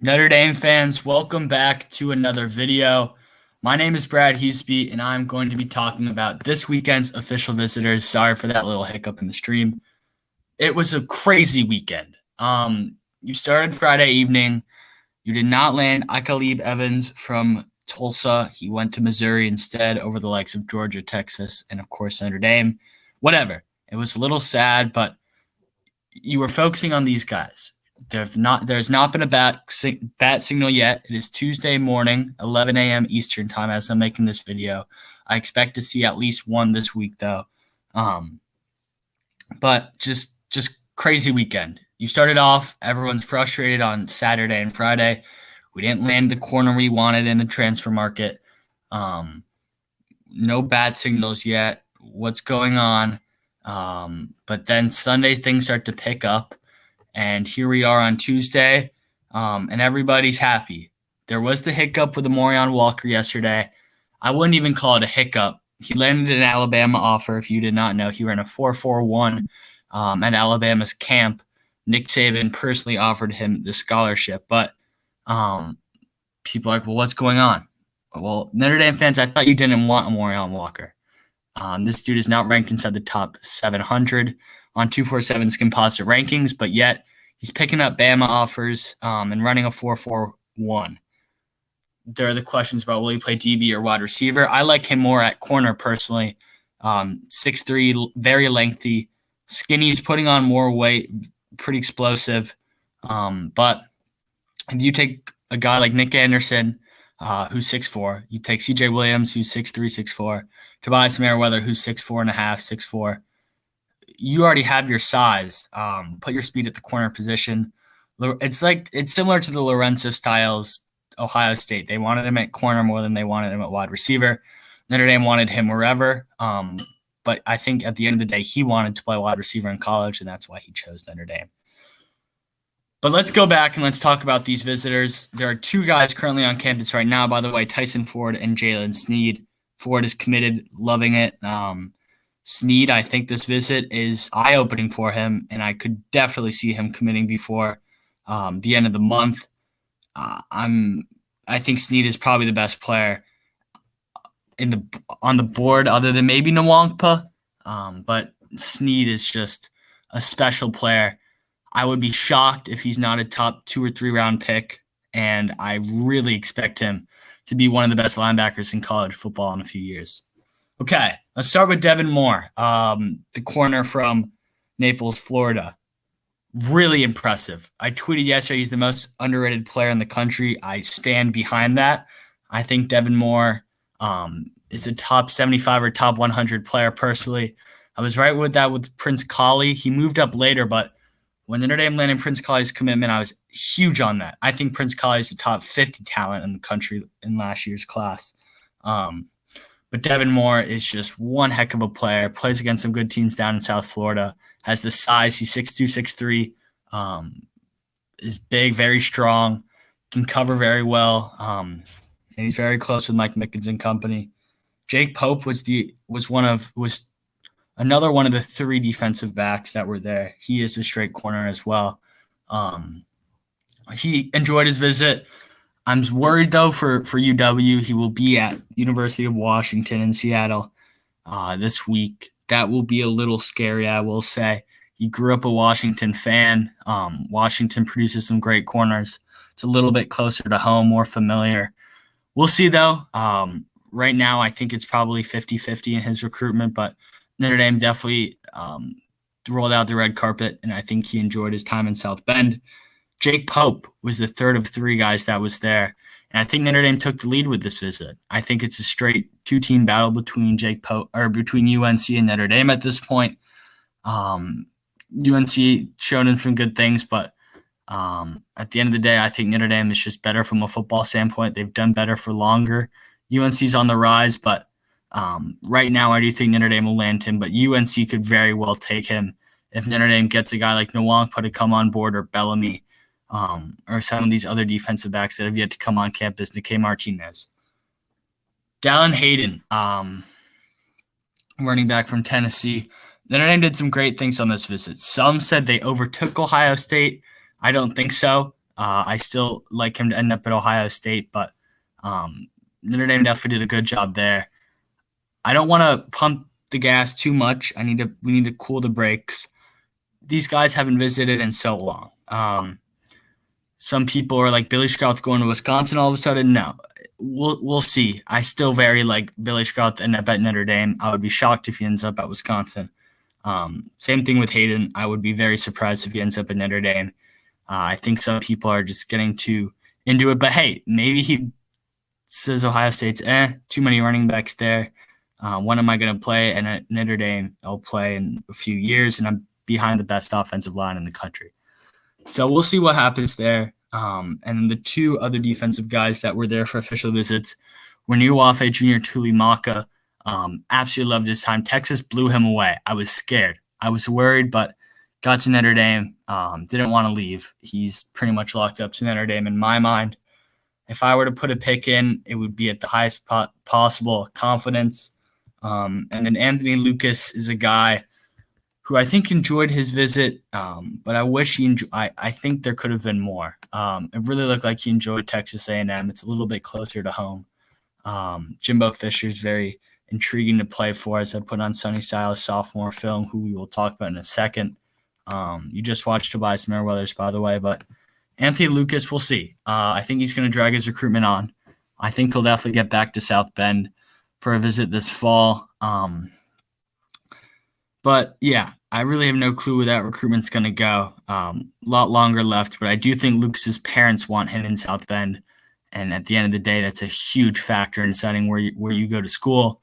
Notre Dame fans, welcome back to another video. My name is Brad Huesby, and I'm going to be talking about this weekend's official visitors. Sorry for that little hiccup in the stream. It was a crazy weekend. You started Friday evening. You did not land Akalib Evans from Tulsa. He went to Missouri instead over the likes of Georgia, Texas, and of course Notre Dame. Whatever. It was a little sad, but you were focusing on these guys. There's not been a bat signal yet. It is Tuesday morning, 11 a.m. Eastern time as I'm making this video. I expect to see at least one this week though. Um, but just crazy weekend. You started off, everyone's frustrated on Saturday and Friday. We didn't land the corner we wanted in the transfer market. No bat signals yet. What's going on? But then Sunday things start to pick up. And here we are on Tuesday, and everybody's happy. There was the hiccup with Amorion Walker yesterday. I wouldn't even call it a hiccup. He landed an Alabama offer. If you did not know, he ran a 4.41 at Alabama's camp. Nick Saban personally offered him the scholarship. But people are like, well, what's going on? Well, Notre Dame fans, I thought you didn't want Amorion Walker. This dude is not ranked inside the top 700 on 247's composite rankings, but yet he's picking up Bama offers and running a 4.41. There are the questions about will he play DB or wide receiver. I like him more at corner personally. 6'3", very lengthy, skinny. He's putting on more weight, pretty explosive. But if you take a guy like Nick Anderson, who's 6'4", you take CJ Williams, who's 6'3", 6'4", Tobias Merriweather, who's 6'4.5", 6'4", you already have your size. Put your speed at the corner position. It's similar to the Lorenzo Styles Ohio State. They wanted him at corner more than they wanted him at wide receiver. Notre Dame wanted him wherever. But I think at the end of the day, he wanted to play wide receiver in college, and that's why he chose Notre Dame. But let's go back and let's talk about these visitors. There are two guys currently on campus right now, by the way, Tyson Ford and Jalen Sneed. Ford is committed, loving it. Sneed, I think this visit is eye-opening for him, and I could definitely see him committing before the end of the month. I think Sneed is probably the best player on the board, other than maybe Nwankpa. But Sneed is just a special player. I would be shocked if he's not a top 2 or 3 round pick, and I really expect him to be one of the best linebackers in college football in a few years. Okay, let's start with Devin Moore, the corner from Naples, Florida. Really impressive. I tweeted yesterday he's the most underrated player in the country. I stand behind that. I think Devin Moore is a top 75 or top 100 player personally. I was right with that with Prince Kollie. He moved up later, but when Notre Dame landed Prince Collie's commitment, I was huge on that. I think Prince Kollie is the top 50 talent in the country in last year's class. But Devin Moore is just one heck of a player, plays against some good teams down in South Florida, has the size. He's 6'2", 6'3", is big, very strong, can cover very well, and he's very close with Mike Mickens and company. Jake Pope was another one of the 3 defensive backs that were there. He is a straight corner as well. He enjoyed his visit. I'm worried, though, for UW. He will be at University of Washington in Seattle this week. That will be a little scary, I will say. He grew up a Washington fan. Washington produces some great corners. It's a little bit closer to home, more familiar. We'll see, though. Right now, I think it's probably 50-50 in his recruitment, but Notre Dame definitely rolled out the red carpet, and I think he enjoyed his time in South Bend. Jake Pope was the third of 3 guys that was there, and I think Notre Dame took the lead with this visit. I think it's a straight 2-team battle between between UNC and Notre Dame at this point. UNC showed him some good things, but at the end of the day, I think Notre Dame is just better from a football standpoint. They've done better for longer. UNC's on the rise, but right now I do think Notre Dame will land him, but UNC could very well take him if Notre Dame gets a guy like Nwankpa to come on board, or Bellamy, or some of these other defensive backs that have yet to come on campus, Nikkei Martinez. Dallin Hayden, running back from Tennessee. Notre Dame did some great things on this visit. Some said they overtook Ohio State. I don't think so. I still like him to end up at Ohio State, but Notre Dame definitely did a good job there. I don't want to pump the gas too much. We need to cool the brakes. These guys haven't visited in so long. Some people are like Billy Scrouth going to Wisconsin all of a sudden. No, we'll see. I still very like Billy Scrouth and up at Notre Dame. I would be shocked if he ends up at Wisconsin. Same thing with Hayden. I would be very surprised if he ends up at Notre Dame. I think some people are just getting too into it. But hey, maybe he says Ohio State's too many running backs there. When am I going to play? And at Notre Dame, I'll play in a few years, and I'm behind the best offensive line in the country. So we'll see what happens there. And the two other defensive guys that were there for official visits were Nuwafe Jr. Tulimaka. Absolutely loved his time. Texas blew him away. I was scared. I was worried, but got to Notre Dame. Didn't want to leave. He's pretty much locked up to Notre Dame in my mind. If I were to put a pick in, it would be at the highest possible confidence. And then Anthony Lucas is a guy who I think enjoyed his visit, but I wish he enjoyed. I think there could have been more. It really looked like he enjoyed Texas A&M. It's a little bit closer to home. Jimbo Fisher is very intriguing to play for, as I put on Sonny Styles' sophomore film, who we will talk about in a second. You just watched Tobias Merriweathers, by the way, but Anthony Lucas, we'll see. I think he's going to drag his recruitment on. I think he'll definitely get back to South Bend for a visit this fall. But yeah, I really have no clue where that recruitment's going to go. A lot longer left, but I do think Lucas's parents want him in South Bend. And at the end of the day, that's a huge factor in deciding where you go to school.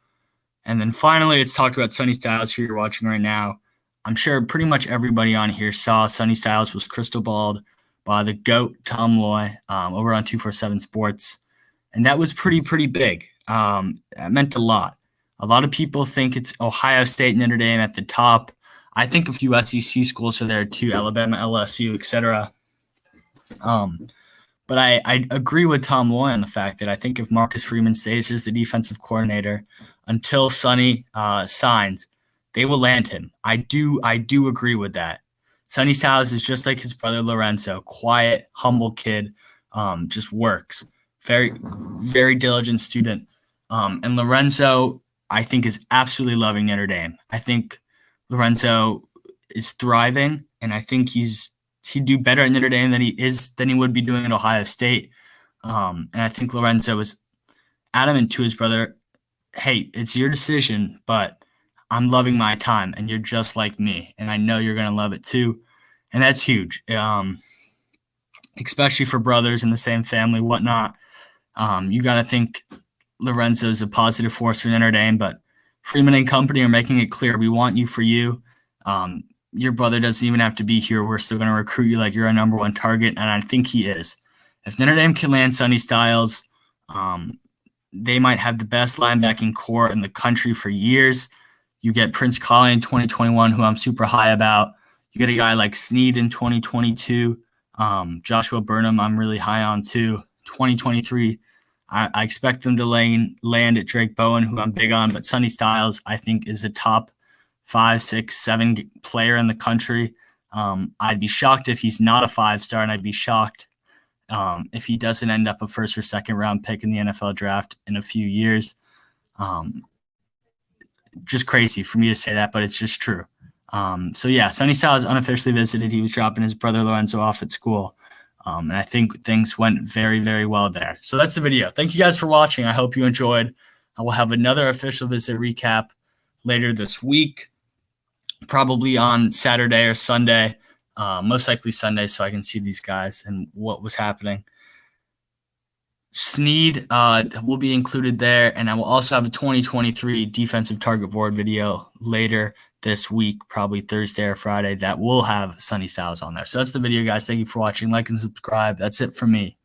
And then finally, let's talk about Sonny Styles, who you're watching right now. I'm sure pretty much everybody on here saw Sonny Styles was crystal balled by the GOAT, Tom Loy, over on 247 Sports. And that was pretty big. That meant a lot. A lot of people think it's Ohio State and Notre Dame at the top. I think a few SEC schools are there too, Alabama, LSU, etc. But I agree with Tom Loy on the fact that I think if Marcus Freeman stays as the defensive coordinator until Sonny signs, they will land him. I do agree with that. Sonny Styles is just like his brother Lorenzo, quiet, humble kid, just works. Very, very diligent student. And Lorenzo, I think, is absolutely loving Notre Dame. I think Lorenzo is thriving, and I think he'd do better at Notre Dame than he would be doing at Ohio State. And I think Lorenzo is adamant to his brother, hey, it's your decision, but I'm loving my time, and you're just like me, and I know you're going to love it too. And that's huge, especially for brothers in the same family, whatnot. You got to think Lorenzo's a positive force for Notre Dame, but Freeman and company are making it clear we want you for you. Your brother doesn't even have to be here. We're still going to recruit you like you're our number one target, and I think he is. If Notre Dame can land Sonny Styles, they might have the best linebacking core in the country for years. You get Prince Collie in 2021, who I'm super high about. You get a guy like Snead in 2022. Joshua Burnham, I'm really high on too. 2023, I expect them to land at Drake Bowen, who I'm big on, but Sonny Styles, I think, is a top 5, 6, 7 player in the country. I'd be shocked if he's not a 5-star, and I'd be shocked if he doesn't end up a first or second round pick in the NFL draft in a few years. Just crazy for me to say that, but it's just true. So yeah, Sonny Styles unofficially visited. He was dropping his brother Lorenzo off at school. And I think things went very, very well there. So that's the video. Thank you guys for watching. I hope you enjoyed. I will have another official visit recap later this week, probably on Saturday or Sunday, most likely Sunday, so I can see these guys and what was happening. Snead will be included there, and I will also have a 2023 defensive target board video later this week, probably Thursday or Friday, that will have Sonny Styles on there. So that's the video, guys. Thank you for watching. Like and subscribe. That's it for me.